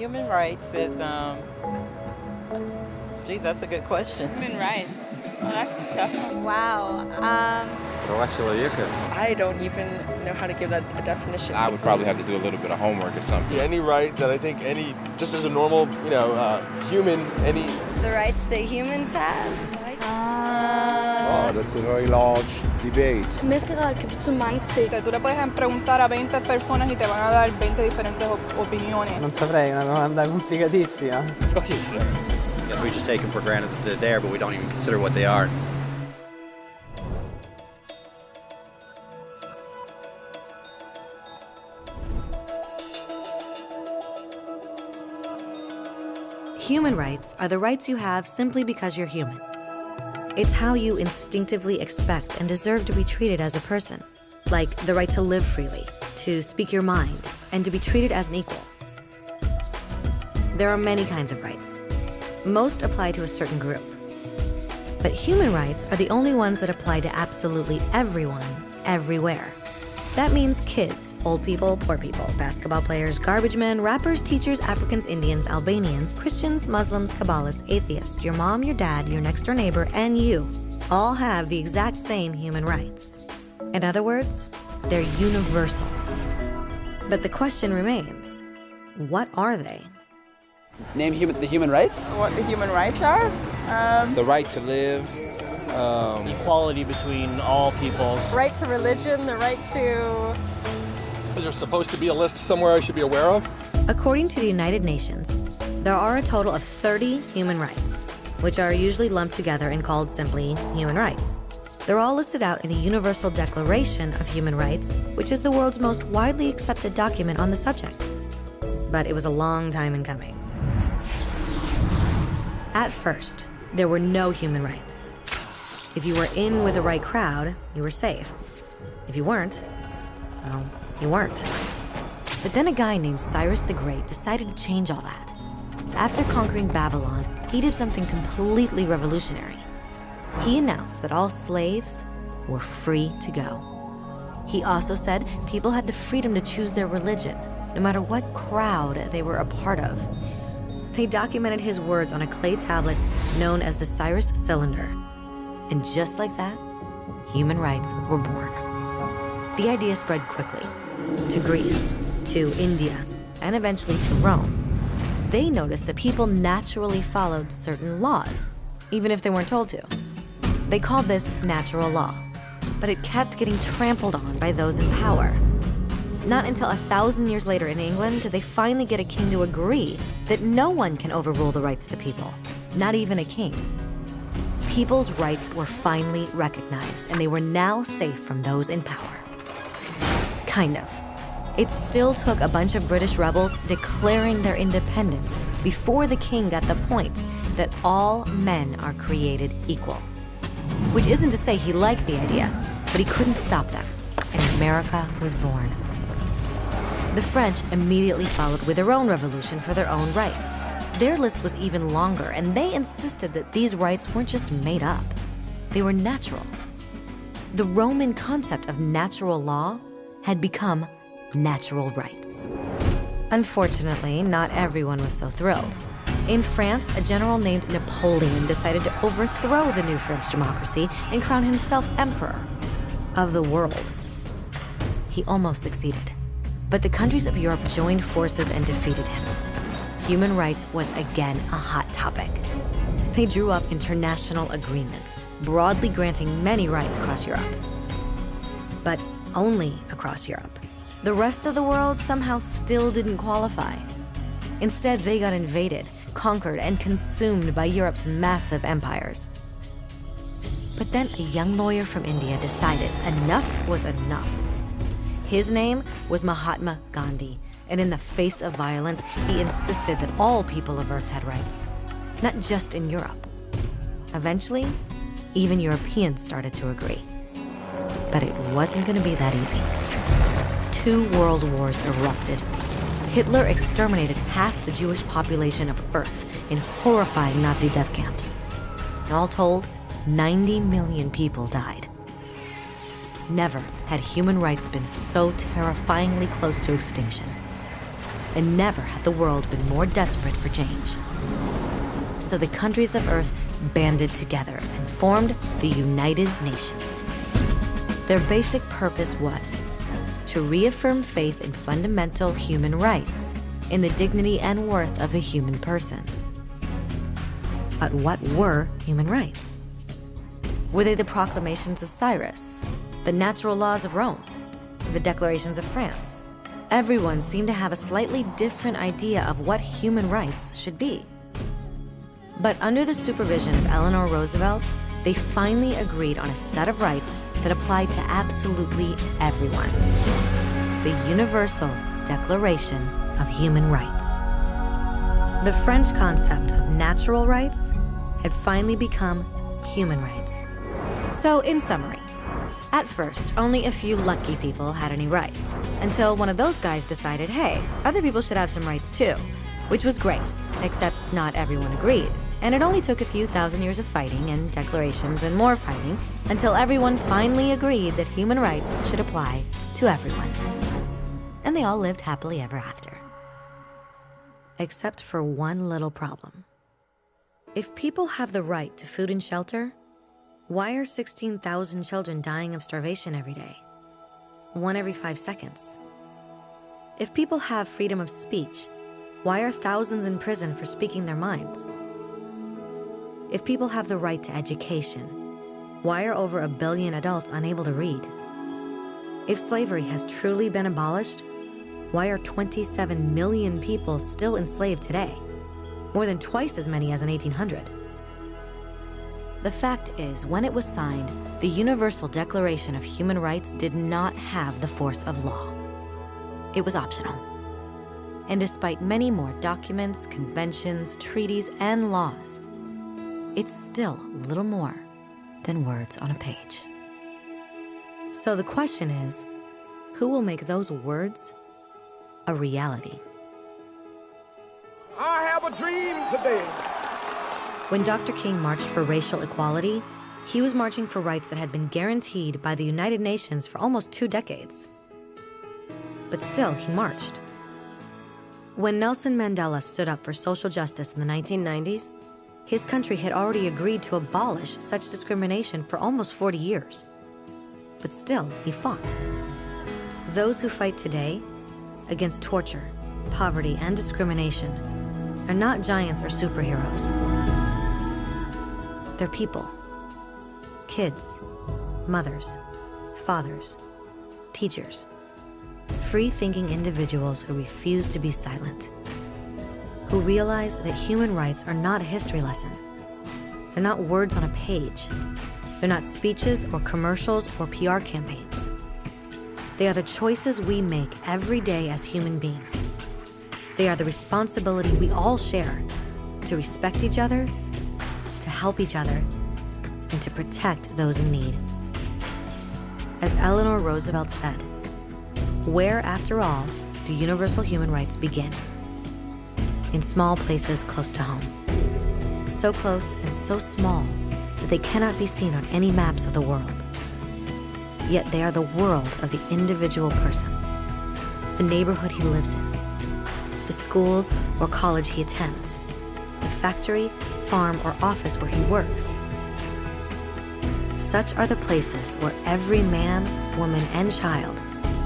Human rights is, geez, that's a good question. Human rights. Oh, that's a tough one. Wow. I don't even know how to give that a definition. I would probably have to do a little bit of homework or something. Any right that I think just as a normal, human, any... The rights that humans have? That's a very large debate. Mezcla que så mange ting. Tú le puedes preguntar a 20 personas y te van a dar 20 diferentes opiniones. Non saprei, è una domanda complicatissima. Guess we just take them for granted that they're there, but we don't even consider what they are. Human rights are the rights you have simply because you're human. It's how you instinctively expect and deserve to be treated as a person, like the right to live freely, to speak your mind, and to be treated as an equal. There are many kinds of rights. Most apply to a certain group. But human rights are the only ones that apply to absolutely everyone, everywhere. That means kids, old people, poor people, basketball players, garbage men, rappers, teachers, Africans, Indians, Albanians, Christians, Muslims, Kabbalists, atheists, your mom, your dad, your next door neighbor, and you all have the exact same human rights. In other words, they're universal. But the question remains, what are they? Name the human rights? What the human rights are? The right to live. Equality between all peoples. Right to religion, the right to... Is there supposed to be a list somewhere I should be aware of? According to the United Nations, there are a total of 30 human rights, which are usually lumped together and called simply human rights. They're all listed out in the Universal Declaration of Human Rights, which is the world's most widely accepted document on the subject. But it was a long time in coming. At first, there were no human rights. If you were in with the right crowd, you were safe. If you weren't, well, you weren't. But then a guy named Cyrus the Great decided to change all that. After conquering Babylon, he did something completely revolutionary. He announced that all slaves were free to go. He also said people had the freedom to choose their religion, no matter what crowd they were a part of. They documented his words on a clay tablet known as the Cyrus Cylinder. And just like that, human rights were born. The idea spread quickly to Greece, to India, and eventually to Rome. They noticed that people naturally followed certain laws, even if they weren't told to. They called this natural law, but it kept getting trampled on by those in power. Not until 1,000 years later in England did they finally get a king to agree that no one can overrule the rights of the people, not even a king. People's rights were finally recognized, and they were now safe from those in power. Kind of. It still took a bunch of British rebels declaring their independence before the king got the point that all men are created equal. Which isn't to say he liked the idea, but he couldn't stop them, and America was born. The French immediately followed with their own revolution for their own rights. Their list was even longer, and they insisted that these rights weren't just made up. They were natural. The Roman concept of natural law had become natural rights. Unfortunately, not everyone was so thrilled. In France, a general named Napoleon decided to overthrow the new French democracy and crown himself emperor of the world. He almost succeeded, but the countries of Europe joined forces and defeated him. Human rights was again a hot topic. They drew up international agreements, broadly granting many rights across Europe. But only across Europe. The rest of the world somehow still didn't qualify. Instead, they got invaded, conquered, and consumed by Europe's massive empires. But then a young lawyer from India decided enough was enough. His name was Mahatma Gandhi, and in the face of violence, he insisted that all people of Earth had rights, not just in Europe. Eventually, even Europeans started to agree. But it wasn't going to be that easy. 2 world wars erupted. Hitler exterminated half the Jewish population of Earth in horrifying Nazi death camps. And all told, 90 million people died. Never had human rights been so terrifyingly close to extinction. and never had the world been more desperate for change. So the countries of Earth banded together and formed the United Nations. Their basic purpose was to reaffirm faith in fundamental human rights, in the dignity and worth of the human person. But what were human rights? Were they the proclamations of Cyrus, the natural laws of Rome, the declarations of France? Everyone seemed to have a slightly different idea of what human rights should be. But under the supervision of Eleanor Roosevelt, they finally agreed on a set of rights that applied to absolutely everyone. The Universal Declaration of Human Rights. The French concept of natural rights had finally become human rights. So, in summary, at first, only a few lucky people had any rights, until one of those guys decided, hey, other people should have some rights too, which was great, except not everyone agreed. And it only took a few thousand years of fighting and declarations and more fighting until everyone finally agreed that human rights should apply to everyone. And they all lived happily ever after. Except for one little problem. If people have the right to food and shelter, why are 16,000 children dying of starvation every day? 1 every 5 seconds. If people have freedom of speech, why are thousands in prison for speaking their minds? If people have the right to education, why are over 1 billion adults unable to read? If slavery has truly been abolished, why are 27 million people still enslaved today? More than twice as many as in 1800. The fact is, when it was signed, the Universal Declaration of Human Rights did not have the force of law. It was optional. And despite many more documents, conventions, treaties, and laws, it's still little more than words on a page. So the question is, who will make those words a reality? I have a dream today. When Dr. King marched for racial equality, he was marching for rights that had been guaranteed by the United Nations for almost 2 decades. But still, he marched. When Nelson Mandela stood up for social justice in the 1990s, his country had already agreed to abolish such discrimination for almost 40 years. But still, he fought. Those who fight today against torture, poverty, and discrimination are not giants or superheroes. They're people. Kids, mothers, fathers, teachers. Free-thinking individuals who refuse to be silent. Who realize that human rights are not a history lesson. They're not words on a page. They're not speeches or commercials or PR campaigns. They are the choices we make every day as human beings. They are the responsibility we all share to respect each other, to help each other, and to protect those in need. As Eleanor Roosevelt said, where, after all, do universal human rights begin? In small places close to home. So close and so small that they cannot be seen on any maps of the world. Yet they are the world of the individual person, the neighborhood he lives in, the school or college he attends, the factory, farm, or office where he works. Such are the places where every man, woman, and child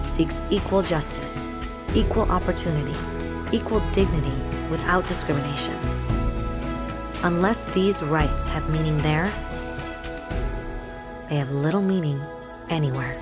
seeks equal justice, equal opportunity, equal dignity without discrimination. Unless these rights have meaning there, they have little meaning anywhere.